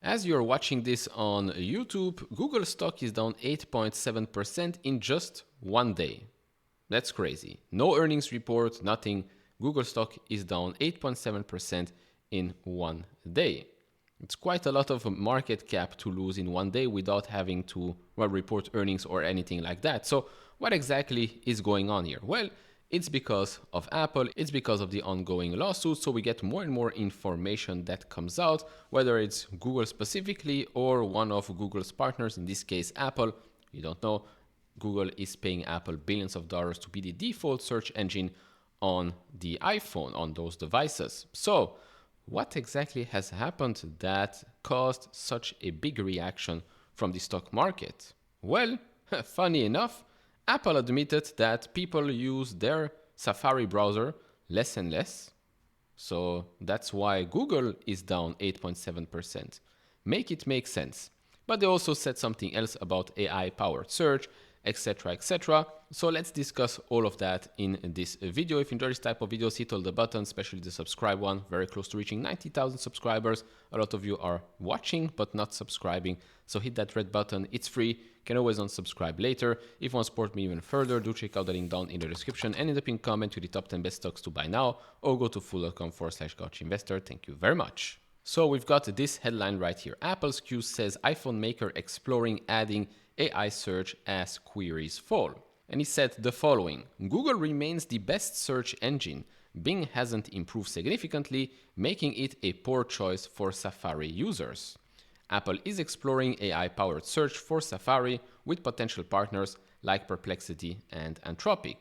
As you're watching this on YouTube, Google stock is down 8.7% in just one day. That's crazy. No earnings report, nothing. Google stock is down 8.7% in one day. It's quite a lot of market cap to lose in one day without having to report earnings or anything like that. So what exactly is going on here? Well, it's because of Apple, it's because of the ongoing lawsuits, so we get more and more information that comes out, whether it's Google specifically or one of Google's partners, in this case Apple. You don't know, Google is paying Apple billions of dollars to be the default search engine on the iPhone, on those devices. So what exactly has happened that caused such a big reaction from the stock market? Well, funny enough, Apple admitted that people use their Safari browser less and less. So that's why Google is down 8.7%. Make it make sense. But they also said something else about AI-powered search, etc, etc. So let's discuss all of that in this video. If you enjoy this type of videos, hit all the buttons, especially the subscribe one. Very close to reaching 90,000 subscribers. A lot of you are watching but not subscribing, so hit that red button. It's free. You can always unsubscribe later. If you want to support me even further, do check out the link down in the description and in the pinned comment to the top 10 best stocks to buy now, or go to fool.com/couchinvestor. Thank you very much. So we've got this headline right here. Apple's Q says iPhone maker exploring adding AI search as queries fall. And he said the following: Google remains the best search engine. Bing hasn't improved significantly, making it a poor choice for Safari users. Apple is exploring AI-powered search for Safari with potential partners like Perplexity and Anthropic.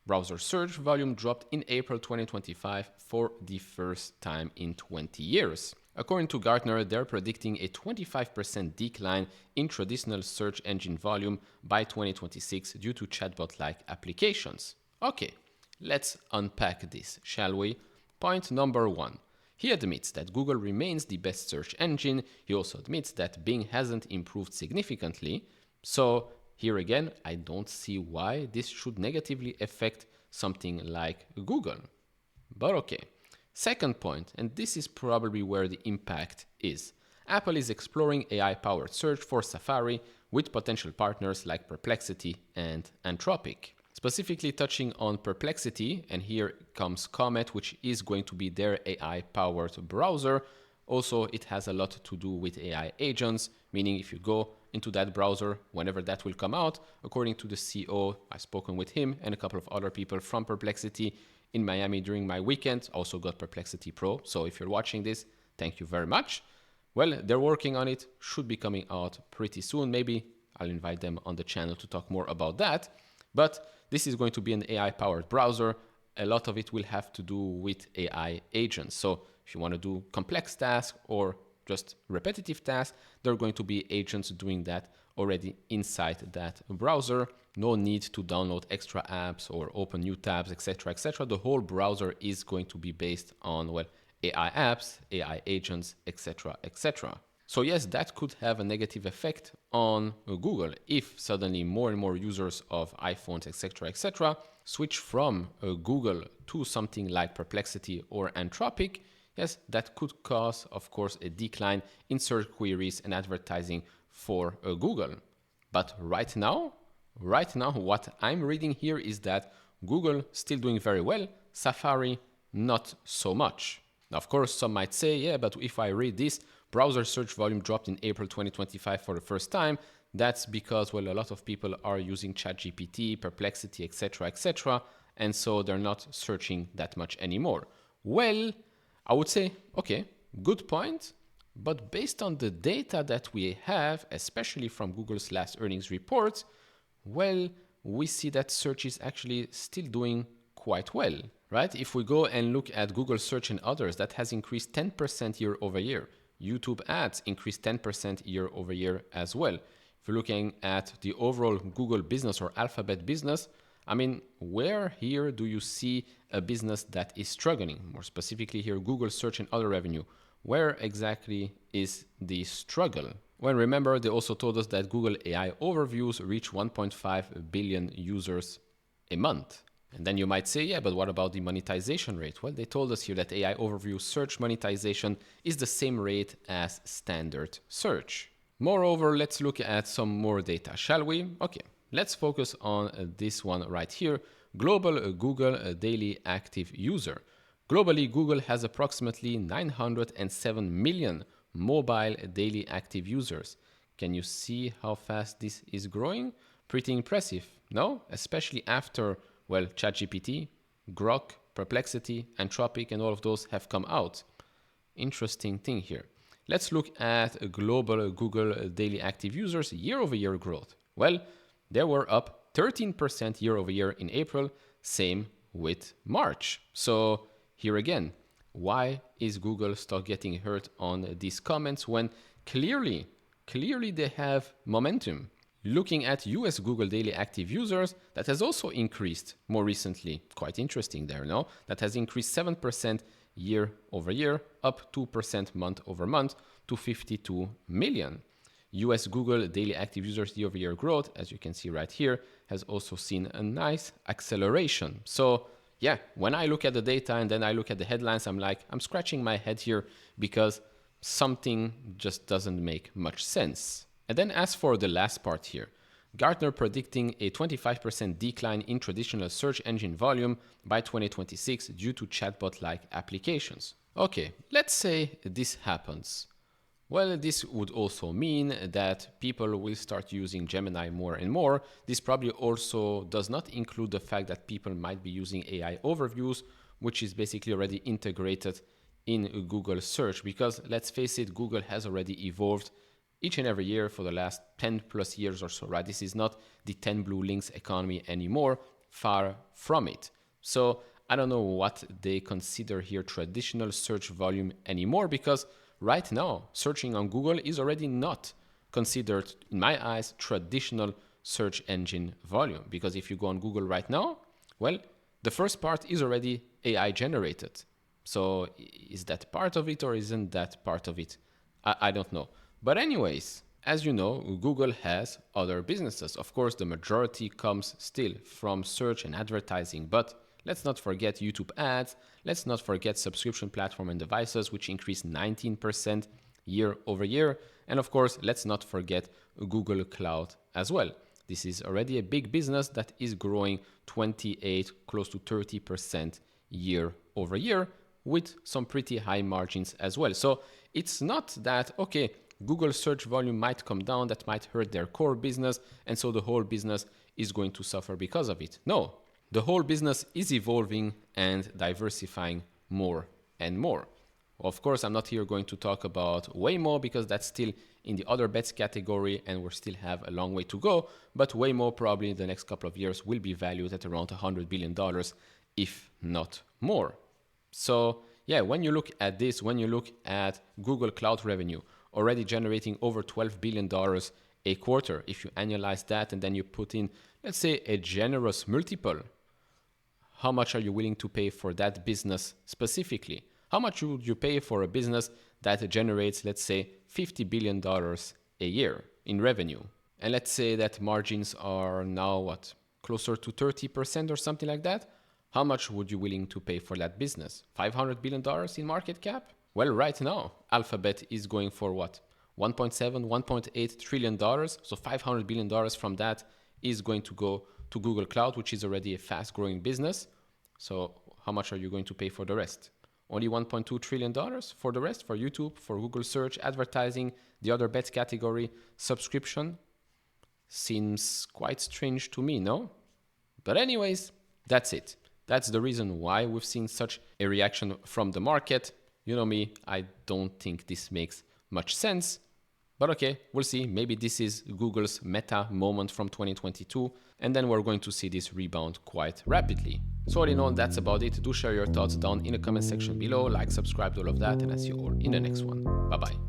Browser search volume dropped in April 2025 for the first time in 20 years. According to Gartner, they're predicting a 25% decline in traditional search engine volume by 2026 due to chatbot-like applications. Okay, let's unpack this, shall we? Point number one. He admits that Google remains the best search engine. He also admits that Bing hasn't improved significantly. So here again, I don't see why this should negatively affect something like Google. But okay. Second point, and this is probably where the impact is. Apple is exploring AI-powered search for Safari with potential partners like Perplexity and Anthropic. Specifically touching on Perplexity, and here comes Comet, which is going to be their AI-powered browser. Also, it has a lot to do with AI agents, meaning if you go into that browser, whenever that will come out, according to the CEO, I've spoken with him and a couple of other people from Perplexity in Miami during my weekend, also got Perplexity Pro. So if you're watching this, thank you very much. Well, they're working on it, should be coming out pretty soon. Maybe I'll invite them on the channel to talk more about that. But this is going to be an AI-powered browser. A lot of it will have to do with AI agents. So if you want to do complex tasks or just repetitive tasks, there are going to be agents doing that already inside that browser. No need to download extra apps or open new tabs, etc, etc. The whole browser is going to be based on, well, AI apps, AI agents, etc, etc. So yes, that could have a negative effect on Google if suddenly more and more users of iPhones, etc, etc, switch from Google to something like Perplexity or Anthropic. Yes, that could cause, of course, a decline in search queries and advertising for Google. But right now, what I'm reading here is that Google still doing very well, Safari not so much. Now, of course, some might say, yeah, but if I read this, browser search volume dropped in April 2025 for the first time. That's because, well, a lot of people are using ChatGPT, Perplexity, etc, etc, and so they're not searching that much anymore. Well, I would say, okay, good point. But based on the data that we have, especially from Google's last earnings report, well, we see that search is actually still doing quite well, right? If we go and look at Google search and others, that has increased 10% year over year. YouTube ads increased 10% year over year as well. If you're looking at the overall Google business or Alphabet business, I mean, where here do you see a business that is struggling? More specifically here, Google search and other revenue. Where exactly is the struggle? Well, remember, they also told us that Google AI overviews reach 1.5 billion users a month. And then you might say, yeah, but what about the monetization rate? Well, they told us here that AI overview search monetization is the same rate as standard search. Moreover, let's look at some more data, shall we? Okay, let's focus on this one right here. Global Google daily active user. Globally, Google has approximately 907 million mobile daily active users. Can you see how fast this is growing? Pretty impressive, no? Especially after, well, ChatGPT, Grok, Perplexity, Anthropic, and all of those have come out. Interesting thing here. Let's look at global Google daily active users year-over-year growth. Well, they were up 13% year-over-year in April, same with March. So here again, why is Google stock getting hurt on these comments when clearly they have momentum? Looking at US Google daily active users, that has also increased more recently. Quite interesting there, no? That has increased 7% year over year, up 2% month over month to 52 million. US Google daily active users year over year growth, as you can see right here, has also seen a nice acceleration. So yeah, when I look at the data and then I look at the headlines, I'm scratching my head here because something just doesn't make much sense. And then as for the last part here, Gartner predicting a 25% decline in traditional search engine volume by 2026 due to chatbot-like applications. Okay, let's say this happens. Well, this would also mean that people will start using Gemini more and more. This probably also does not include the fact that people might be using AI overviews, which is basically already integrated in Google search, because let's face it, Google has already evolved each and every year for the last 10 plus years or so, right? This is not the 10 blue links economy anymore, far from it. So I don't know what they consider here traditional search volume anymore, because right now, searching on Google is already not considered, in my eyes, traditional search engine volume. Because if you go on Google right now, well, the first part is already AI generated. So is that part of it or isn't that part of it? I don't know. But anyways, as you know, Google has other businesses. Of course, the majority comes still from search and advertising, but let's not forget YouTube ads. Let's not forget subscription platform and devices, which increased 19% year over year. And of course, let's not forget Google Cloud as well. This is already a big business that is growing 28, close to 30% year over year with some pretty high margins as well. So it's not that, okay, Google search volume might come down, that might hurt their core business, and so the whole business is going to suffer because of it. No, the whole business is evolving and diversifying more and more. Of course, I'm not here going to talk about Waymo because that's still in the other bets category and we still have a long way to go. But Waymo probably in the next couple of years will be valued at around $100 billion, if not more. So yeah, when you look at this, when you look at Google Cloud revenue, already generating over $12 billion a quarter, if you annualize that and then you put in, let's say, a generous multiple, how much are you willing to pay for that business specifically? How much would you pay for a business that generates, let's say, $50 billion a year in revenue? And let's say that margins are now, what, closer to 30% or something like that? How much would you willing to pay for that business? $500 billion in market cap? Well, right now, Alphabet is going for what? $1.7, $1.8 trillion. So $500 billion from that is going to go to Google Cloud, which is already a fast growing business. So how much are you going to pay for the rest? Only $1.2 trillion for the rest, for YouTube, for Google search, advertising, the other bets category, subscription. Seems quite strange to me, no? But anyways, that's it. That's the reason why we've seen such a reaction from the market. You know me, I don't think this makes much sense. But okay, we'll see. Maybe this is Google's meta moment from 2022, and then we're going to see this rebound quite rapidly. So all in all, that's about it. Do share your thoughts down in the comment section below, like, subscribe, all of that, and I'll see you all in the next one. Bye-bye.